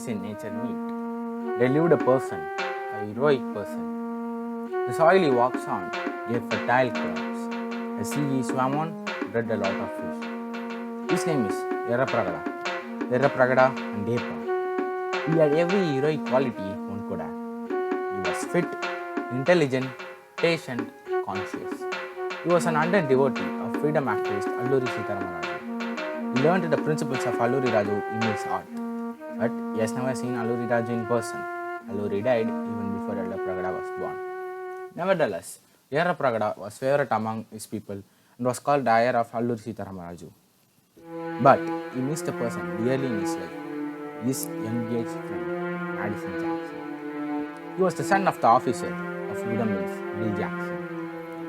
things in nature meet. They lived a person, a heroic person. The soil he walks on gave fertile crops. The sea he swam on bred a lot of fish. His name is Yerra and Depa. He had every heroic quality one could have. He was fit, intelligent, patient, conscious. He was an ardent devotee of freedom activist Alluri Sitaramaraju. He learned the principles of Alluri Raju in his art. But he has never seen Alluri Raju in person. Alluri died even before Yerra Pragada was born. Nevertheless, Yerra Pragada was favorite among his people and was called the heir of Alluri Sitaramaraju. But he missed a person dearly in his life, his engaged friend, Madison Jackson. He was the son of the officer of Gudem, Bill Jackson.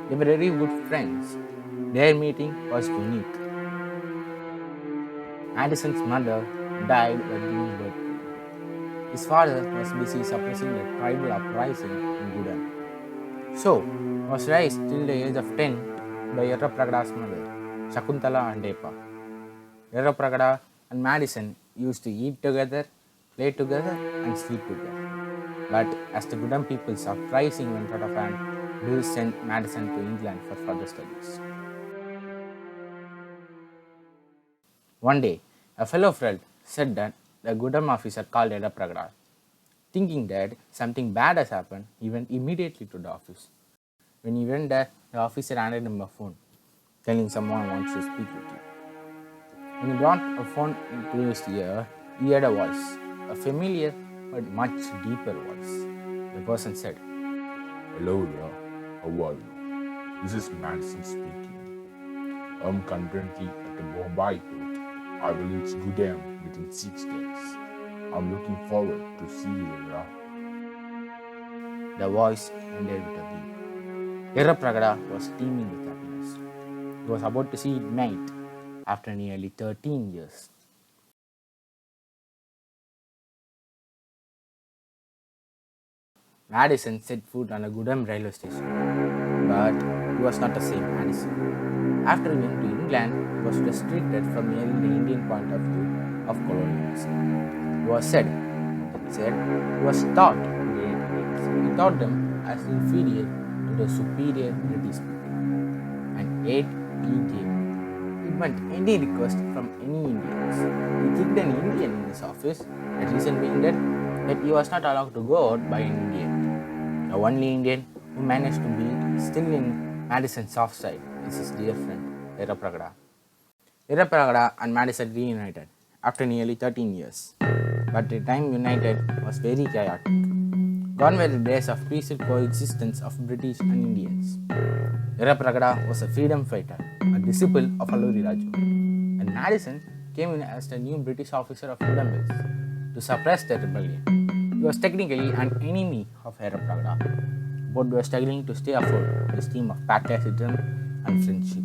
They were very good friends. Their meeting was unique. Madison's mother died while giving birth to him. His father was busy suppressing the tribal uprising in Gudem. So, he was raised till the age of 10 by Yerra Pragada's mother, Shakuntala and Depa. Yerra Pragada and Madison used to eat together, play together, and sleep together. But as the Gudem people's uprising went out of hand, Bill sent Madison to England for further studies. One day, a fellow friend said that the Gudem officer called Yerra Pragada. Thinking that something bad has happened, he went immediately to the office. When he went there, the officer handed him a phone, telling someone wants to speak with you. When he brought a phone to his ear, he heard a voice, a familiar but much deeper voice. The person said, Hello there, how are you? This is Madison speaking. I'm currently at the Bombay port. I will reach Gudem within 6 days. I'm looking forward to see you there. The voice ended with a beep. Yerra Pragada was teeming with happiness. He was about to see his mate after nearly 13 years. Madison set foot on a Gudem railway station, but he was not the same Madison. After he went to England, he was restricted from hearing the Indian point of view of colonialism. He was he was taught to hate Indians. He taught them as inferior to the superior British people. And aid he gave. He meant any request from any Indians. He kicked an Indian in his office, the reason being that he was not allowed to go out by an Indian. The only Indian who managed to be still in Madison's soft side is his dear friend, Yerra Pragada. Yerra Pragada and Madison reunited after nearly 13 years. But the time united was very chaotic. Gone were the days of peaceful coexistence of British and Indians. Yerra Pragada was a freedom fighter, a disciple of Alluri Raju, and Madison came in as the new British officer of Gudem Hills to suppress the rebellion. He was technically an enemy of Yerra Pragada. Both were struggling to stay afloat this theme of patriotism and friendship.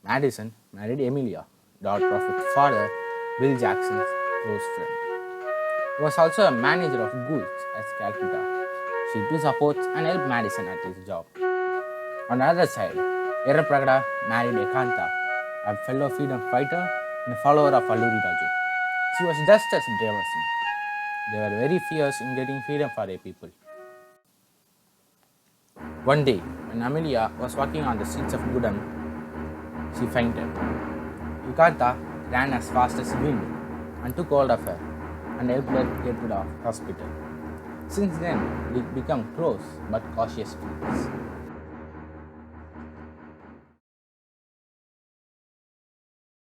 Madison married Emilia, daughter of his father, Bill Jackson's close friend. He was also a manager of goods at Calcutta. She too supports and helped Madison at his job. On the other side, Yerra Pragada married Ekanta, a fellow freedom fighter and a follower of Alluri Raju. She was just as brave as him. They were very fierce in getting freedom for their people. One day, when Amelia was walking on the streets of Gudem, she fainted. Ekanta ran as fast as wind and took hold of her and helped her get to the hospital. Since then, they become close but cautious friends.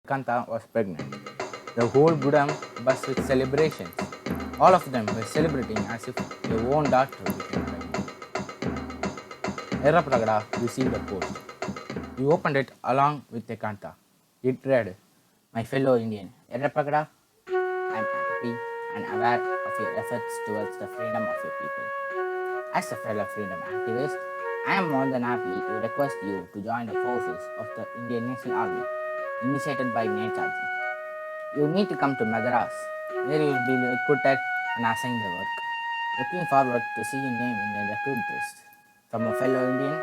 Ekanta was pregnant. The whole Gudem buzzed with celebrations. All of them were celebrating as if their own daughter became pregnant. Yerra Pragada received a post. He opened it along with Ekanta. It read, My fellow Indian, Yerra Pragada, I am happy and aware of your efforts towards the freedom of your people. As a fellow freedom activist, I am more than happy to request you to join the forces of the Indian National Army, initiated by Netaji. You need to come to Madras, where you will be recruited and assigned the work. Looking forward to see your name in the recruit list. From a fellow Indian,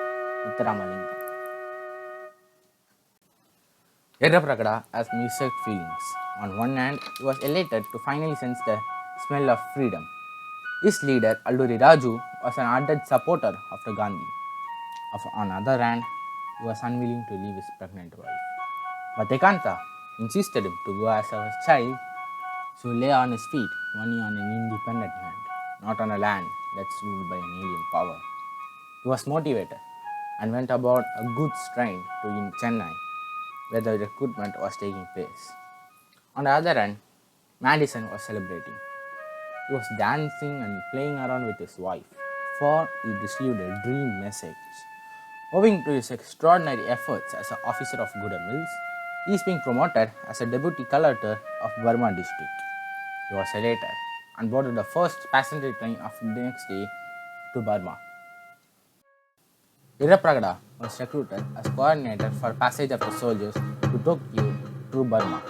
Uttaramalingam. Yerrapragada has mixed feelings. On one hand, he was elated to finally sense the smell of freedom. His leader, Alluri Raju, was an ardent supporter of the Gandhi. On the other hand, he was unwilling to leave his pregnant wife. But Ekanta insisted him to go as a child, so he lay on his feet, only on an independent land, not on a land that's ruled by an alien power. He was motivated and went aboard a goods train to in Chennai, where the recruitment was taking place. On the other hand, Madison was celebrating. He was dancing and playing around with his wife, for he received a dream message. Owing to his extraordinary efforts as an officer of Gudem Mills, he is being promoted as a deputy collector of Burma district. He was elated and boarded the first passenger train of the next day to Burma. Irrapragada was recruited as coordinator for passage of the soldiers to Tokyo through Burma.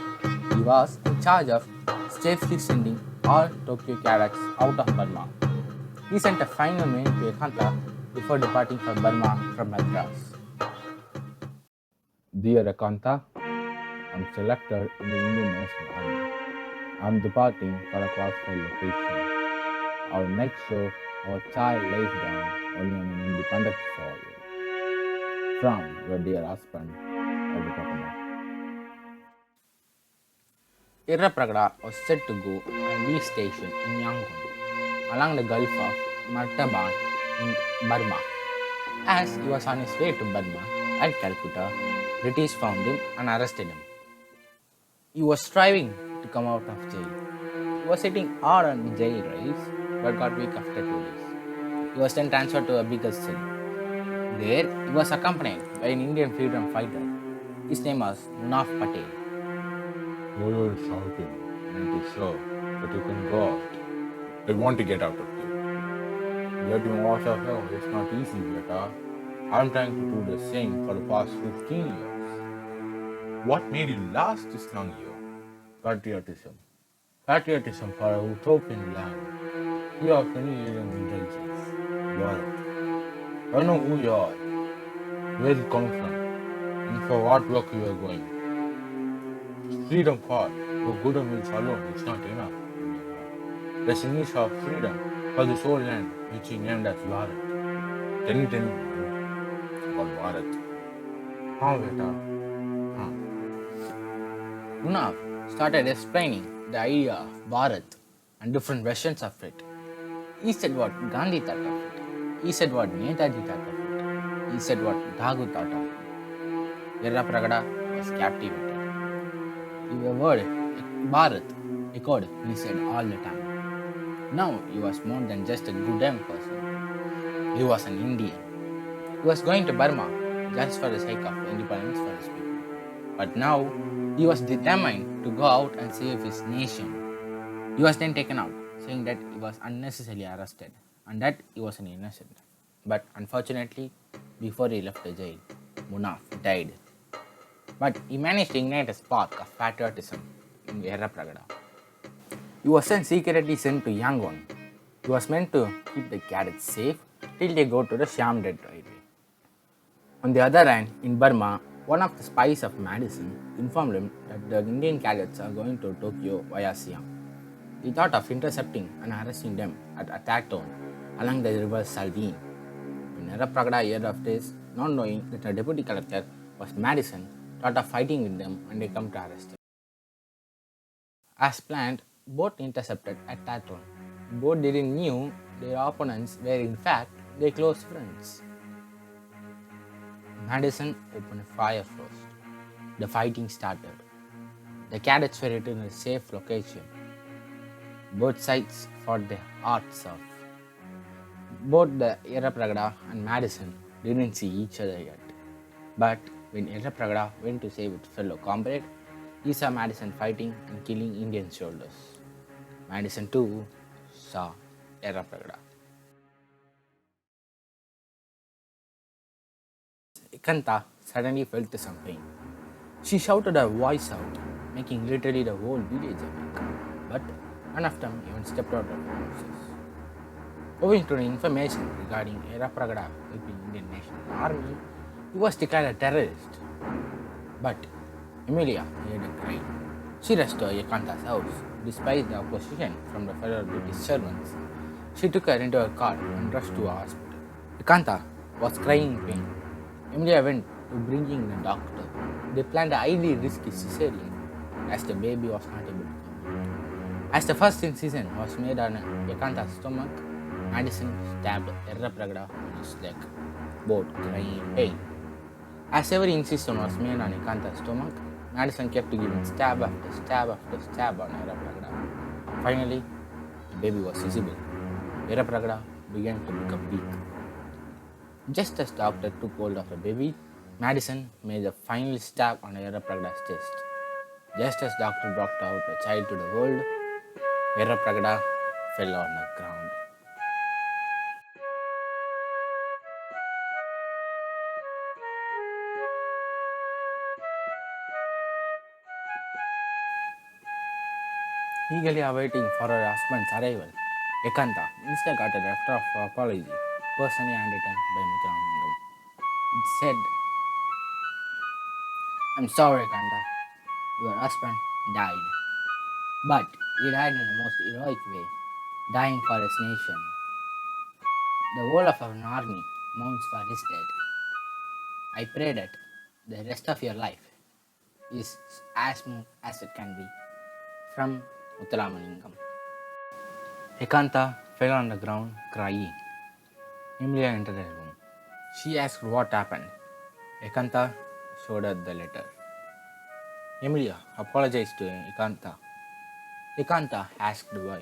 He was in charge of safely sending all Tokyo cadets out of Burma. He sent a final mail to Ekanta before departing for Burma from Madras. Dear Ekanta, I'm selected in the Indian National Army. I'm departing for a classified location. I will make sure our child lays down only on an independent soil. From your dear husband, Irrapragada. Irrapragada was set to go and be stationed in Yangon, along the Gulf of Martaban in Burma. As he was on his way to Burma at Calcutta, British found him and arrested him. He was striving to come out of jail. He was sitting hard on jail rails but got weak after 2 days. He was then transferred to a bigger cell. There, he was accompanied by an Indian freedom fighter. His name was Munaf Patel. Why are you shouting? Aren't you sure that you can go out? I want to get out of here. Getting out of here is not easy, Beta. I'm trying to do the same for the past 15 years. What made you last this long here? Patriotism. Patriotism for a utopian land. We are many alien intelligence. Bharat. I know who you are, where you come from, and for what work you are going. Freedom fought for gudem Mills alone is not enough. There's a need for freedom for this whole land which he named as Bharat. Can you tell me about Bharat? Huh, Beta? Huh. Munaf started explaining the idea of Bharat and different versions of it. He said what Gandhi thought of it. He said what Netaji thought of it. He said what Thakur thought of it. Yerrapragada was captivated. The word Bharat echoed in his head all the time. Now he was more than just a gudem person. He was an Indian. He was going to Burma just for the sake of independence for his people. But now he was determined to go out and save his nation. He was then taken out, saying that he was unnecessarily arrested and that he was an innocent. But unfortunately, before he left the jail, Munaf died. But he managed to ignite a spark of patriotism in Yerrapragada. He was then secretly sent to Yangon. He was meant to keep the cadets safe till they go to the Shamdet railway. On the other hand, in Burma, one of the spies of Madison informed him that the Indian cadets are going to Tokyo via Siam. He thought of intercepting and arresting them at Ataton along the river Salween. When Yerrapragada heard of this, not knowing that a deputy collector was Madison, thought of fighting with them and they come to arrest him. As planned, both intercepted at Taton. Both didn't knew their opponents were in fact their close friends. Madison opened fire first. The fighting started. The cadets were in a safe location. Both sides fought their hearts off. Both the Yerrapragada and Madison didn't see each other yet. But when Yerrapragada went to save his fellow comrade, he saw Madison fighting and killing Indian soldiers. Madison too saw Yerrapragada. Ekanta suddenly felt some pain. She shouted her voice out, making literally the whole village awake. But none of them even stepped out of their houses. Owing to the information regarding Yerrapragada helping Indian National Army, he was declared a terrorist. But Emilia heard a cry. She rushed to Ekanta's house. Despite the opposition from the fellow British servants, she took her into her car and rushed to a hospital. Ekanta was crying in pain. Emilia went to bring in the doctor. They planned a highly risky cesarean as the baby was not able to come out. As the first incision was made on Ekanta's stomach, Madison stabbed Errapragada on his leg, both crying in pain. As every incision was made on Ekanta's stomach, Madison kept giving stab after stab after stab on Errapragada. Finally, the baby was visible. Errapragada began to become weak. Just as the doctor took hold of the baby, Madison made the final stab on Errapragada's chest. Just as doctor brought out the child to the world, Errapragada fell on the ground. Eagerly awaiting for her husband's arrival, Ekanta instead got a letter of apology, personally handwritten by Muthuramaningam. It said, "I'm sorry, Ekanta. Your husband died. But he died in the most heroic way, dying for his nation. The whole of our army mourns for his death. I pray that the rest of your life is as smooth as it can be." From Muthuramaningam. Ekanta fell on the ground crying. Emilia entered the room. She asked what happened. Ekanta showed her the letter. Emilia apologized to Ekanta. Ekanta asked why.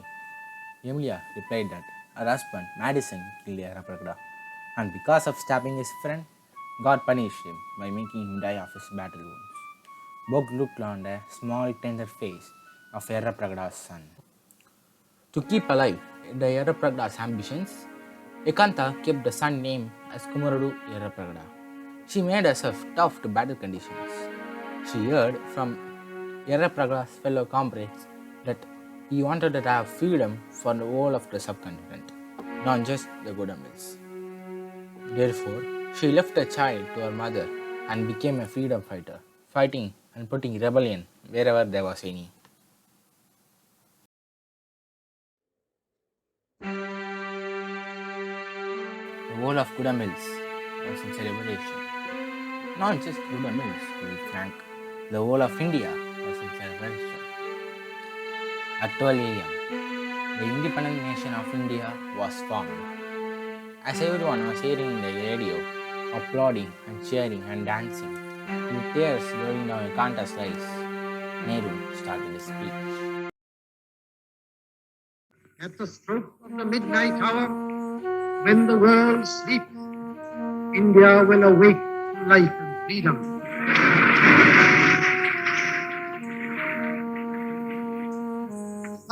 Emilia replied that her husband, Madison, killed Errapragada, and because of stabbing his friend, God punished him by making him die of his battle wounds. Both looked on the small, tender face of Errapragada's son. To keep alive the Errapragada's ambitions, Ekanta kept the son name as Kumaradu Errapragada. She made herself tough to battle conditions. She heard from Errapragada's fellow comrades that he wanted to have freedom for the whole of the subcontinent, not just the Gudemils. Therefore, she left the child to her mother and became a freedom fighter, fighting and putting rebellion wherever there was any. The whole of Gudemils was in celebration. Not just Gudemils, to be frank, the whole of India was in celebration. At 12 a.m., the independent nation of India was formed. As everyone was hearing in the radio, applauding and cheering and dancing, with tears rolling down Ekanta's eyes, Nehru started his speech. At the stroke of the midnight hour, when the world sleeps, India will awake to life and freedom.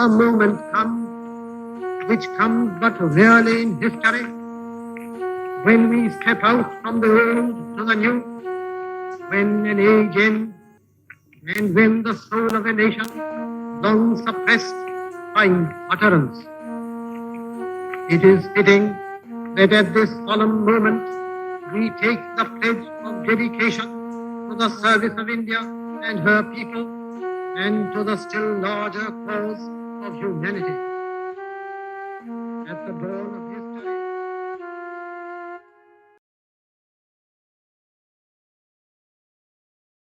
A moment comes, which comes but rarely in history, when we step out from the old to the new, when an age ends, and when the soul of a nation, long suppressed, finds utterance. It is fitting that at this solemn moment we take the pledge of dedication to the service of India and her people and to the still larger cause of humanity. At the dawn